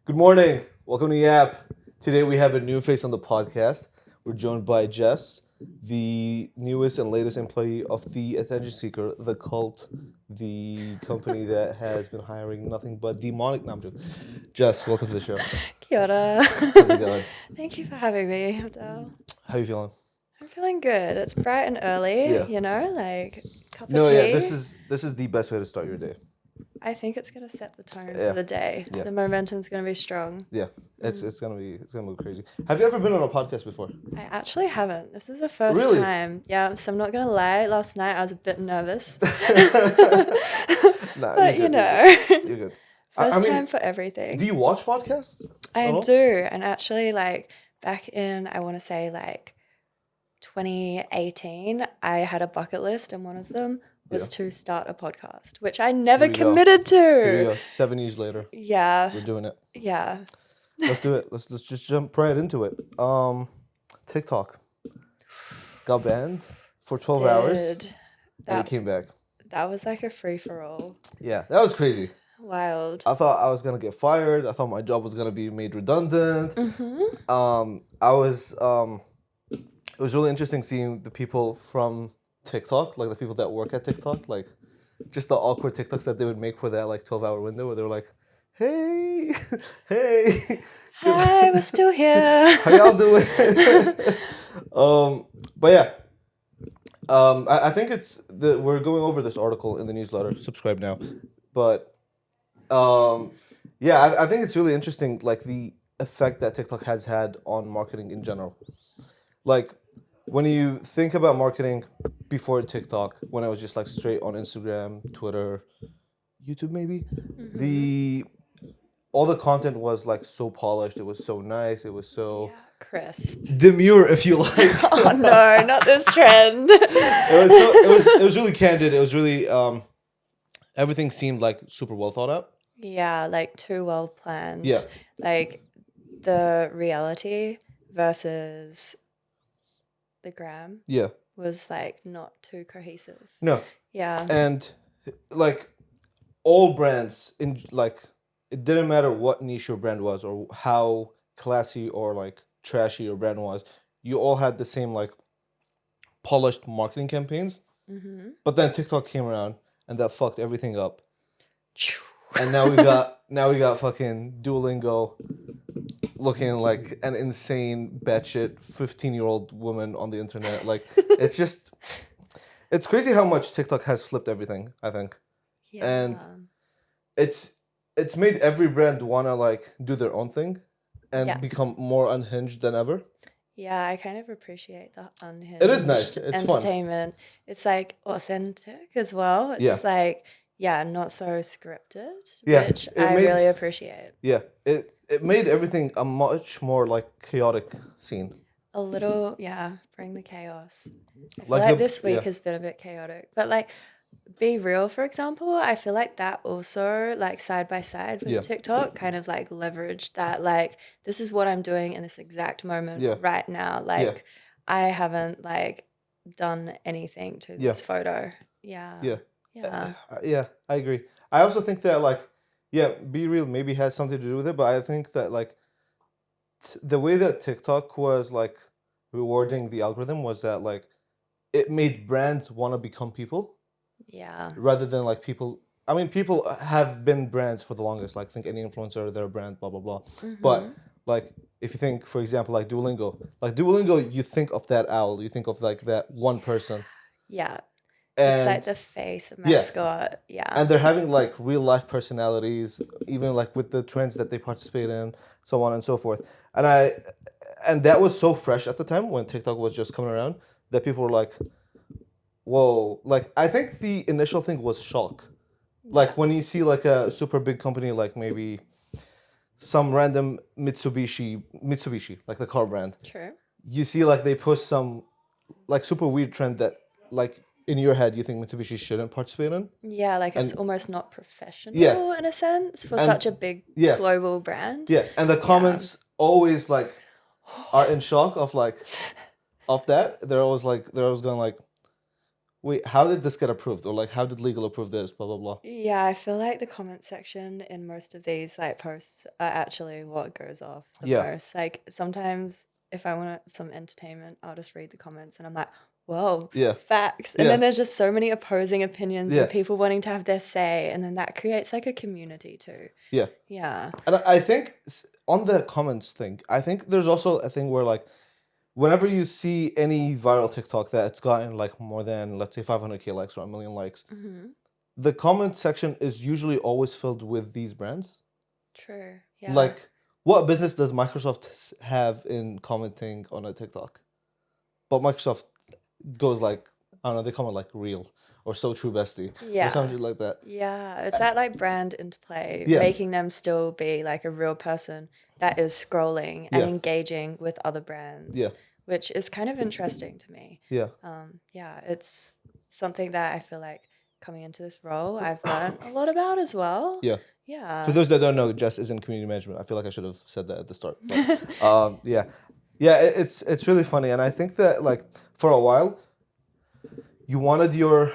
Good morning. Welcome to Yap. Today we have a new face on the podcast. We're joined by Jess, the newest and latest employee of the Attention Seeker, the cult, the company that has been hiring nothing but demonic. No, I'm joking. Jess, welcome to the show. Kia ora. How's it going? Thank you for having me, Abdel. How you feeling? I'm feeling good. It's bright and early, Yeah. like cup of No, tea. yeah, this is the best way to start your day. I think it's gonna set the tone Yeah. for the day. Yeah. The momentum's gonna be strong. Yeah, it's gonna be crazy. Have you ever been on a podcast before? I actually haven't. This is the first Really? time. Yeah, so I'm not gonna lie. Last night I was a bit nervous. Nah, But you're good, You're good. first I mean, time for everything. do you watch podcasts? I at all? do. And actually, like, back in, I want to say, like, 2018, I had a bucket list, and one of them was to start a podcast, which I never Here we go. committed Here we to. go. 7 years later, Yeah. we're doing it. Yeah. Let's do it. Let's just jump right into it. TikTok got banned for 12 hours, Did. and That, it came back. that was like a free for all. Yeah, that was crazy. Wild. I thought I was gonna get fired. I thought my job was gonna be made redundant. I was. It was really interesting seeing the people from TikTok, like the people that work at TikTok, like just the awkward TikToks that they would make for that like 12-hour window, where they were like, "Hey, hey, Hi, we're still here. how y'all doing?" But yeah, I think we're going over this article in the newsletter. Subscribe now, but yeah, I think it's really interesting, like the effect that TikTok has had on marketing in general. Like when you think about marketing before TikTok, when it was just like straight on Instagram, Twitter, YouTube maybe, all the content was like so polished, it was so nice, it was so Crisp. demure, if you like. Oh no, not this trend. It was really candid. It was really everything seemed like super well thought out. Yeah, like too well planned. Yeah. Like the reality versus the gram Yeah. was like not too cohesive. No. Yeah. And like all brands in like it didn't matter what niche your brand was or how classy or like trashy your brand was. You all had the same like polished marketing campaigns. But then TikTok came around and that fucked everything up. And now we got fucking Duolingo looking like an insane batshit 15-year-old woman on the internet. Like it's crazy how much TikTok has flipped everything, I think. Yeah. And it's made every brand wanna like do their own thing and become more unhinged than ever. Yeah, I kind of appreciate the unhinged It is nice. It's fun. entertainment. It's like authentic as well. It's like, not so scripted, which I really appreciate. Yeah. It made everything a much more like chaotic scene. A little, bring the chaos. I feel Like like the- this week yeah. has been a bit chaotic. But like Be Real, for example, I feel like that also, like side by side with TikTok, kind of like leveraged that, like, this is what I'm doing in this exact moment right now. Like, I haven't like done anything to this photo. Yeah. Yeah. Yeah. Yeah, I agree. I also think that like, Be Real maybe has something to do with it, but I think that like the way that TikTok was like rewarding the algorithm was that like it made brands want to become people Yeah. rather than like people. I mean, people have been brands for the longest. Like, think any influencer, they're a brand, blah blah blah. But like, if you think, for example, like Duolingo, you think of that owl, you think of like that one person. Yeah. And It's like the face, the mascot. Yeah. and they're having like real life personalities, even like with the trends that they participate in, so on and so forth. And that was so fresh at the time when TikTok was just coming around that people were like, whoa. Like, I think the initial thing was shock. Like when you see like a super big company, like maybe some random Mitsubishi, like the car brand. True. You see like they push some like super weird trend that like in your head you think Mitsubishi shouldn't participate in. Yeah, like it's almost not professional in a sense for And- such a big global brand. Yeah, and the comments always like are in shock of like of that. They're always going like, Wait, how did this get approved? Or like, how did legal approve this? Blah, blah, blah. Yeah, I feel like the comment section in most of these like posts are actually what goes off the Yeah. most. Like sometimes if I want some entertainment, I'll just read the comments and I'm like, whoa, Yeah. facts. And Yeah. then there's just so many opposing opinions Yeah. and people wanting to have their say. And then that creates like a community too. Yeah. Yeah. And I think on the comments thing, I think there's also a thing where like, whenever you see any viral TikTok that's gotten like more than, let's say, 500K likes or a million likes, the comment section is usually always filled with these brands. True. Yeah. Like, what business does Microsoft have in commenting on a TikTok? But Microsoft goes like, I don't know, they comment like real or so true bestie or something like that. Yeah, it's that like brand interplay, Yeah. making them still be like a real person that is scrolling and Yeah. engaging with other brands. Yeah. Which is kind of interesting to me. Yeah. Yeah, it's something that I feel like coming into this role, I've learned a lot about as well. Yeah. Yeah. For those that don't know, Jess is in community management. I feel like I should have said that at the start. But, yeah. Yeah, it's really funny. And I think that like for a while, you wanted your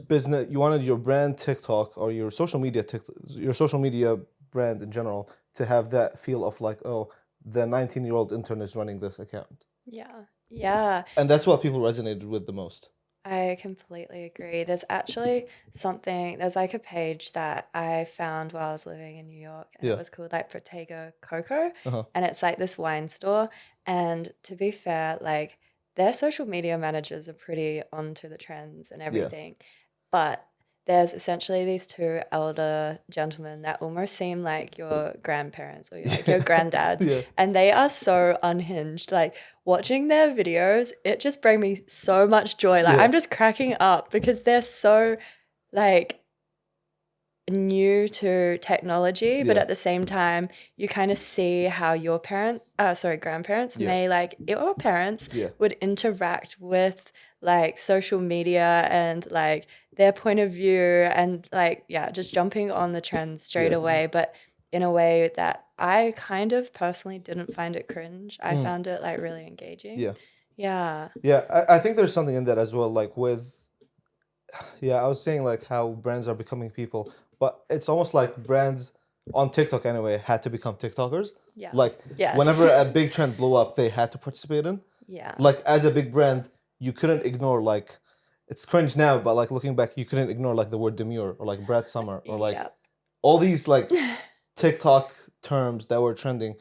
business, you wanted your brand TikTok or your social media your social media brand in general to have that feel of like, oh, the 19-year-old intern is running this account. Yeah. Yeah. And that's what people resonated with the most. I completely agree. There's actually there's like a page that I found while I was living in New York, and it was called like Protego Coco. And it's like this wine store. And to be fair, like their social media managers are pretty onto the trends and everything. But there's essentially these two elder gentlemen that almost seem like your grandparents or like your granddads. And they are so unhinged. Like watching their videos, it just brings me so much joy. Like I'm just cracking up because they're so like new to technology, but at the same time, you kind of see how your grandparents may like your parents would interact with like social media and like their point of view and like just jumping on the trends straight away, but in a way that I kind of personally didn't find it cringe. I found it like really engaging. Yeah. I think there's something in that as well, like with I was saying like how brands are becoming people, but it's almost like brands on TikTok anyway had to become TikTokers. Yeah. Like whenever a big trend blew up, they had to participate in. Yeah. Like as a big brand, you couldn't ignore like, it's cringe now, but like looking back, you couldn't ignore like the word demure or like Brad Summer or like all these like TikTok terms that were trending.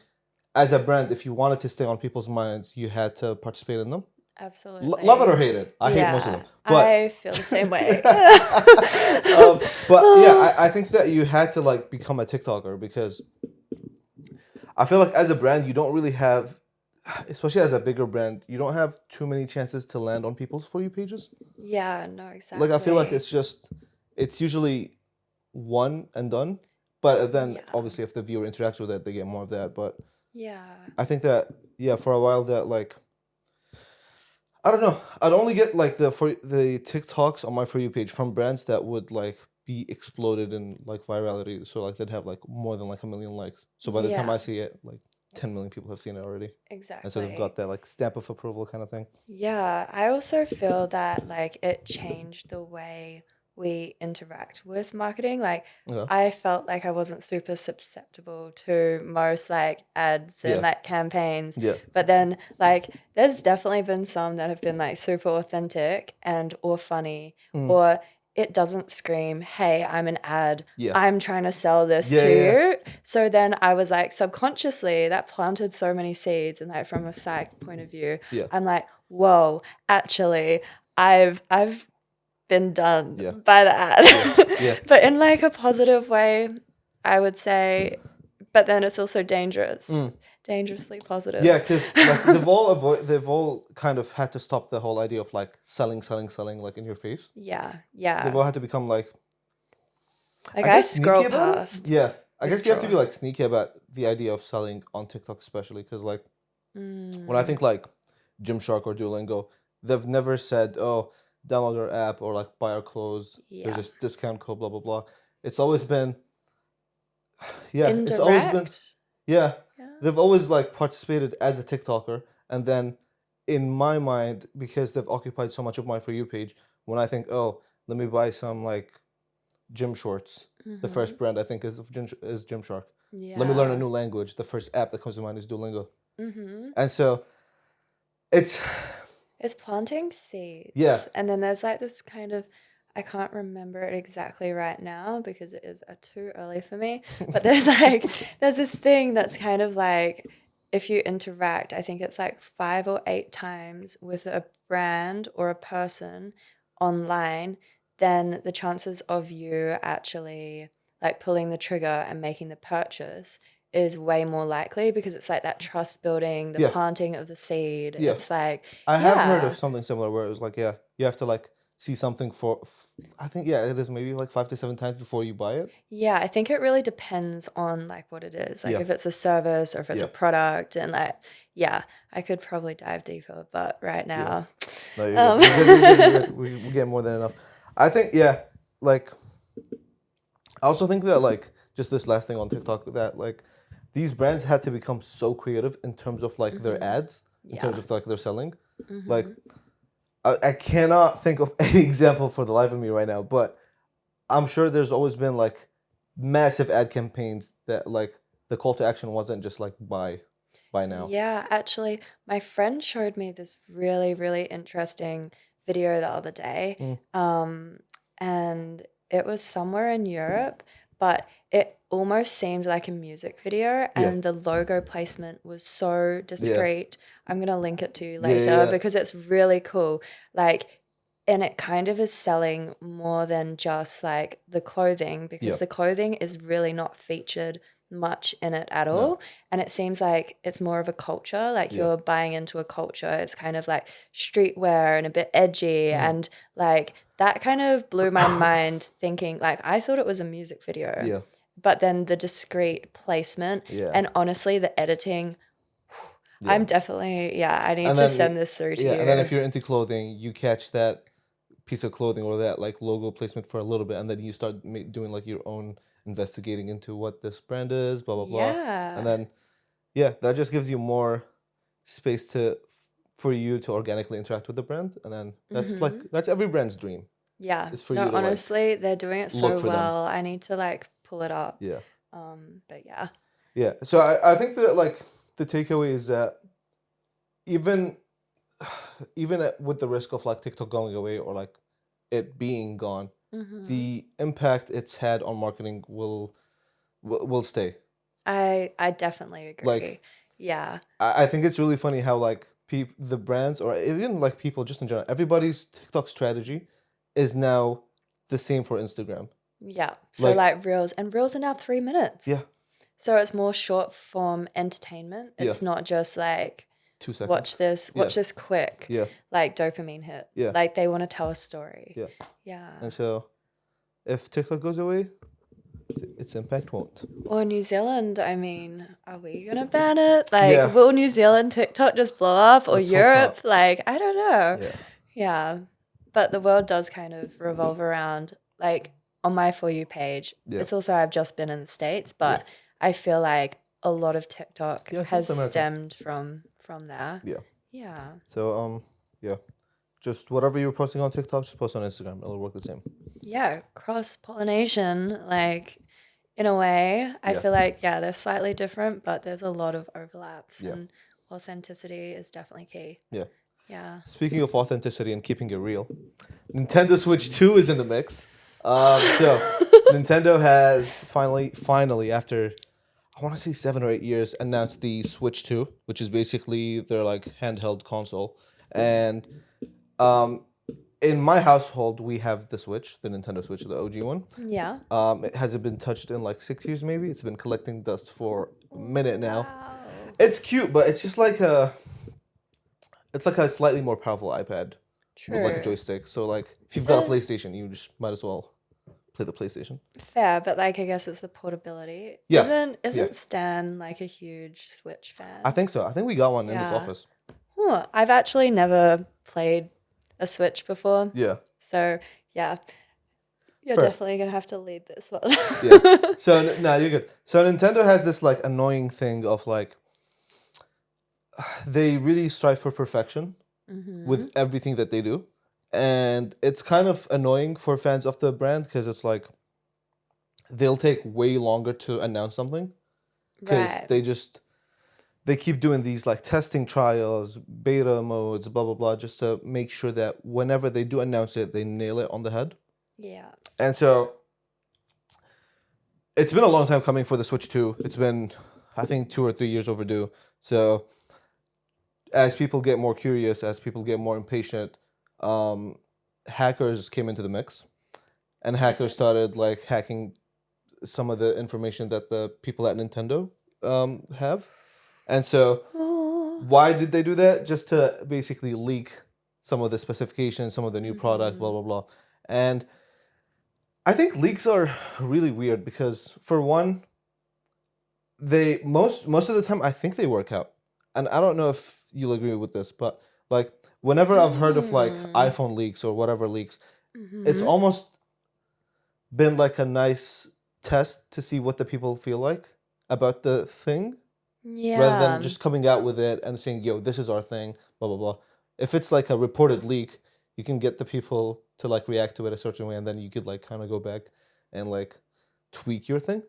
As a brand, if you wanted to stay on people's minds, you had to participate in them. Absolutely. Love it or hate it. I hate most of them. But I feel the same way. But yeah, I think that you had to like become a TikToker because I feel like as a brand, you don't really have, especially as a bigger brand, you don't have too many chances to land on people's For You pages. Yeah, no, exactly. Like I feel like it's usually one and done. But then obviously if the viewer interacts with it, they get more of that. But I think that, for a while that like, I don't know. I'd only get like the TikToks on my For You page from brands that would like be exploded in like virality. So like they'd have like more than like a million likes. So by the time I see it, like 10 million people have seen it already. Exactly. And so they've got that like stamp of approval kind of thing. Yeah, I also feel that like it changed the way we interact with marketing. Like I felt like I wasn't super susceptible to most like ads and like campaigns. But then like there's definitely been some that have been like super authentic and or funny or it doesn't scream, hey, I'm an ad. I'm trying to sell this to you. So then I was like subconsciously that planted so many seeds and like from a psych point of view, I'm like, whoa, actually I've been done by the ad. But in like a positive way, I would say, but then it's also dangerous. Dangerously positive. Yeah, because like they've all kind of had to stop the whole idea of like selling like in your face. Yeah. They've all had to become like I scroll past. I guess you have to be like sneaky about the idea of selling on TikTok, especially because like when I think like Gymshark or Duolingo, they've never said, oh, download our app or like buy our clothes. There's this discount code, blah blah blah. It's always been Indirect. It's always been they've always like participated as a TikToker, and then in my mind, because they've occupied so much of my For You page, when I think, oh, let me buy some like gym shorts, the first brand I think is Gymshark. Let me learn a new language. The first app that comes to mind is Duolingo. And so it's planting seeds. Yeah. And then there's like this kind of, I can't remember it exactly right now because it is too early for me. But there's this thing that's kind of like, if you interact, I think it's like 5 or 8 times with a brand or a person online, then the chances of you actually like pulling the trigger and making the purchase is way more likely, because it's like that trust building, the planting of the seed. Yeah. It's like, I have heard of something similar where it was like, you have to like see something for, I think, it is maybe like 5 to 7 times before you buy it. Yeah, I think it really depends on like what it is. Like if it's a service or if it's a product, and like, I could probably dive deeper, but right now. No, you're good. We get more than enough. I think, like, I also think that like, just this last thing on TikTok, that like, these brands had to become so creative in terms of like their ads, in terms of like their selling. Like, I cannot think of any example for the life of me right now, but I'm sure there's always been like massive ad campaigns that like the call to action wasn't just like buy now. Yeah, actually, my friend showed me this really, really interesting video the other day. And it was somewhere in Europe, but it almost seemed like a music video, and the logo placement was so discreet. I'm gonna link it to you later because it's really cool. Like, and it kind of is selling more than just like the clothing, because the clothing is really not featured much in it at all. And it seems like it's more of a culture, like you're buying into a culture. It's kind of like streetwear and a bit edgy, and like that kind of blew my mind, thinking like, I thought it was a music video, but then the discreet placement and honestly the editing, I'm definitely I need to send this through to you. And then if you're into clothing, you catch that piece of clothing or that like logo placement for a little bit, and then you start doing like your own investigating into what this brand is, blah blah blah, and then that just gives you more space for you to organically interact with the brand, and then that's every brand's dream. It's for you to honestly, they're doing it so well. I need to like pull it up. But so I think that like the takeaway is that even with the risk of like TikTok going away or like it being gone, the impact it's had on marketing will stay. I definitely agree. Like, yeah. I think it's really funny how like the brands, or even like people just in general, everybody's TikTok strategy is now the same for Instagram. Yeah. So like reels are now 3 minutes. Yeah. So it's more short form entertainment. It's not just like 2 seconds. Watch this quick. Yeah. Like dopamine hit. Yeah. Like they want to tell a story. Yeah. Yeah. And so if TikTok goes away, its impact won't. Or New Zealand, I mean, are we going to ban it? Like, will New Zealand TikTok just blow up? Or Europe? Like, I don't know. Yeah. But the world does kind of revolve around, like, on my For You page. It's also, I've just been in the States, but I feel like a lot of TikTok has stemmed from there. Yeah. So, just whatever you're posting on TikTok, just post on Instagram. It'll work the same. Yeah, cross-pollination, like, in a way. I feel like, they're slightly different, but there's a lot of overlaps, and authenticity is definitely key. Yeah. Speaking of authenticity and keeping it real, Nintendo Switch 2 is in the mix. So Nintendo has finally, after I want to say 7 or 8 years, announced the Switch 2, which is basically their like handheld console. And in my household, we have the Switch, the Nintendo Switch, the OG one. Yeah. It hasn't been touched in like 6 years, maybe. It's been collecting dust for a minute now. Wow. It's cute, but it's just like it's like a slightly more powerful iPad with like a joystick. So like, if you've got a PlayStation, you just might as well play the PlayStation. Fair, but like I guess it's the portability. Yeah. Isn't Stan like a huge Switch fan? I think so. I think we got one in this office. I've actually never played a Switch before. Yeah. So yeah, you're definitely gonna have to lead this one. So no, you're good. So Nintendo has this like annoying thing of like, they really strive for perfection with everything that they do, And it's kind of annoying for fans of the brand because it's like they'll take way longer to announce something because Right. they keep doing these like testing trials, beta modes, blah blah blah, just to make sure that whenever they do announce it, they nail it on the head. Yeah. And so it's been a long time coming for the Switch 2. It's been, I think, 2 or 3 years overdue. So as people get more curious, as people get more impatient, um, hackers came into the mix, and hackers started like hacking some of the information that the people at Nintendo have. And so, why did they do that? Just to basically leak some of the specifications, some of the new product, blah blah blah. And I think leaks are really weird because, for one, they most of the time I think they work out, and I don't know if you'll agree with this, but like whenever I've heard of like iPhone leaks or whatever leaks, it's almost been like a nice test to see what the people feel like about the thing, rather than Yeah. just coming out with it and saying, "Yo, this is our thing," blah blah blah. If it's like a reported leak, you can get the people to like react to it a certain way, and then you could like kind of go back and like tweak your thing.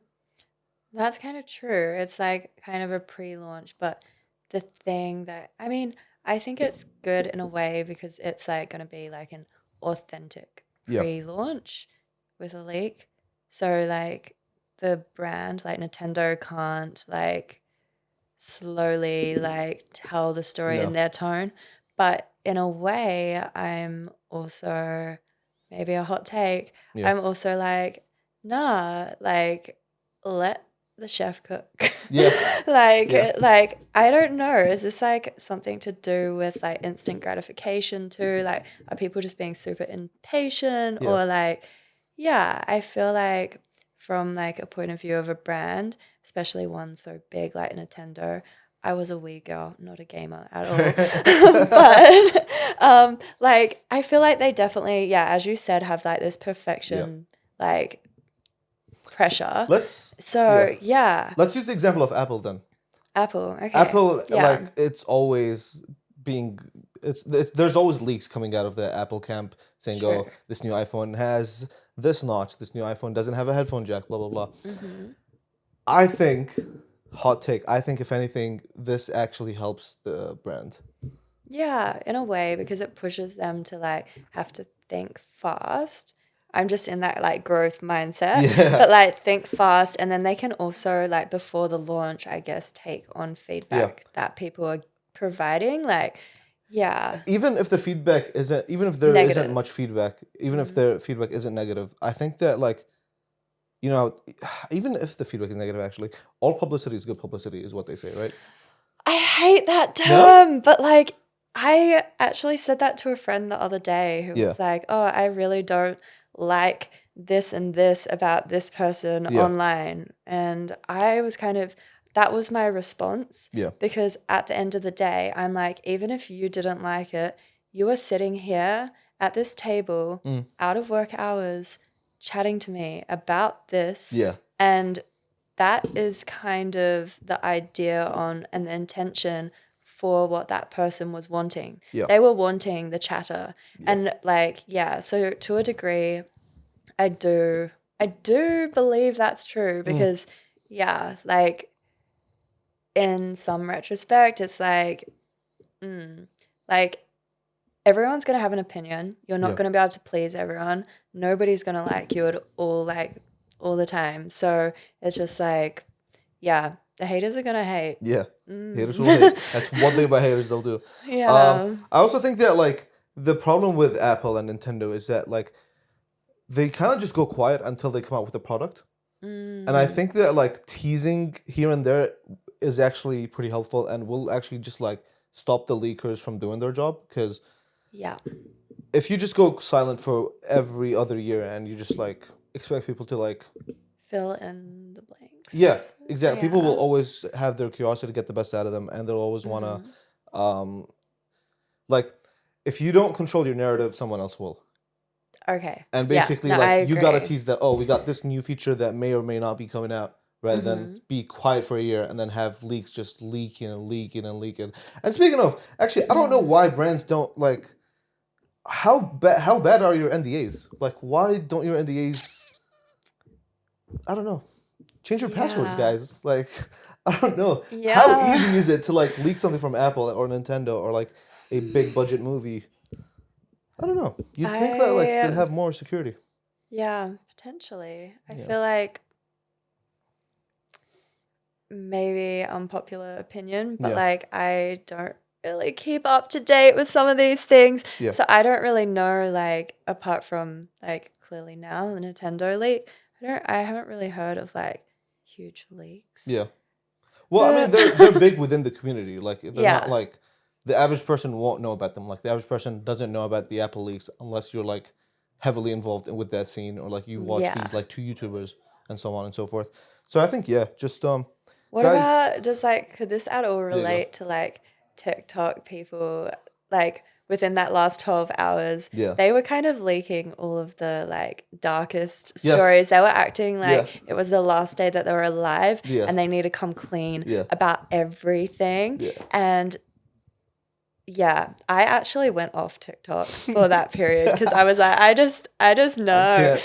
That's kind of true. It's like kind of a pre-launch, but the thing that I mean, I think it's good in a way because it's like going to be like an authentic Yeah, pre-launch with a leak. So like the brand, like Nintendo can't like slowly like tell the story in no, their tone, but in a way, I'm also maybe a hot take. yeah, I'm also like, nah, like let the chef cook. yeah, yeah, like I don't know. Is this like something to do with like instant gratification too? Like, are people just being super impatient yeah. or like, yeah, I feel like from like a point of view of a brand, especially one so big like Nintendo. I was a Wii girl, not a gamer at all. But like I feel like they definitely, yeah, as you said, have like this Yeah. perfection like pressure. Let's yeah. So yeah, Let's use the example of Apple then. Apple. Okay. Apple, Yeah. like it's always being it's there's always leaks coming out of the Apple camp saying, "Oh, Sure. this new iPhone has this notch. This new iPhone doesn't have a headphone jack." Blah blah blah. Mm-hmm. I think, hot take. I think if anything, this actually helps the brand. Yeah, in a way, because it pushes them to like have to think fast. I'm just in that like growth mindset, Yeah, but like think fast, and then they can also like before the launch, I guess, take on yeah. feedback that people are providing. Like, yeah, Even if the feedback isn't, even if there isn't negative. much feedback, even if Mm. their feedback isn't negative, I think that like, you know, even if the feedback is negative, actually, all publicity is good publicity, is what they say, right? I hate that No? term, but like I actually said that to a friend the other day who Yeah, was like, "Oh, I really don't like this and this about this person yeah, online." And I was kind of that was my response yeah, because at the end of the day, I'm like, even if you didn't like it, you are sitting here at this table mm, out of work hours chatting to me about this yeah, and that is kind of the idea on and the intention for what that person was wanting. yeah, They were wanting the chatter. yeah, And like, yeah, so to a degree, I do believe that's true mm, because yeah, like in some retrospect, it's mm, like everyone's gonna have an opinion. You're not yeah, gonna be able to please everyone. Nobody's gonna like you at all, like all the time. So it's just like, yeah, the haters are gonna hate. yeah. Haters will Mm. hate. That's one thing about haters they'll do. Yeah. I also think that like the problem with Apple and Nintendo is that like they kind of just go quiet until they come out with a product. And I Mm. think that like teasing here and there is actually pretty helpful and will actually just like stop the leakers from doing their job. Because Yeah. if you just go silent for every other year and you just like expect people to like, Fill in the yeah, blanks. exactly. People will Yeah. always have their curiosity to get the best out of them, and they'll always wanna, Mm-hmm. um, like, if you don't control your narrative, someone else will. Okay. And Yeah. basically, No, I like, you gotta agree. tease that, oh, we got this new feature that may or may not be coming out, rather than Mm-hmm. be quiet for a year and then have leaks just leaking and leaking and leaking. And speaking of, actually, I don't know Mm. why brands don't like. how bad are your NDAs? Like, why don't your NDAs? I don't know. Change your passwords, guys. Like, I don't know. How easy is it to like leak something from Apple or Nintendo or like a big budget movie? I don't know. You'd think that like they'd have more security. Yeah, potentially. I feel like maybe unpopular opinion, but like I don't really keep up to date with some of these things. Yeah. So I don't really know, like, apart from like clearly now the Nintendo leak, I haven't really heard of like huge leaks. Yeah. Well, I mean they're big within the community. Like they're not like the average person won't know about them. Like the average person doesn't know about the Apple leaks unless you're like heavily involved with that scene or like you watch these like two YouTubers and so on and so forth. So I think just what about could this at all relate to like TikTok people like within that last 12 hours? They were kind of leaking all of the like darkest stories. They were acting like it was the last day that they were alive and they need to come clean about everything. And yeah, I actually went off TikTok for that period because I was like, I just know.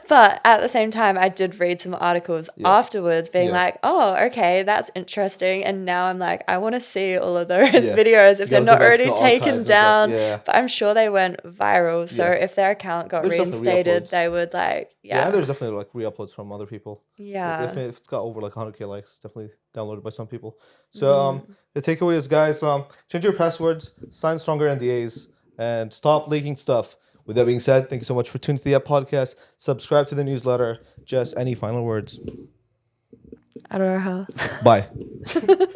But at the same time, I did read some articles afterwards being like, oh, okay, that's interesting. And now I'm like, I want to see all of those videos if they're not already taken down. But I'm sure they went viral. So if their account got reinstated, they would like, yeah, there's definitely like re-uploads from other people. Yeah. Like, if it's got over like 100K likes, definitely downloaded by some people. So the takeaway is, guys, change your passwords, sign stronger NDAs, and stop leaking stuff. With that being said, thank you so much for tuning to the App Podcast. Subscribe to the newsletter. Just any final words? I don't know how. Bye.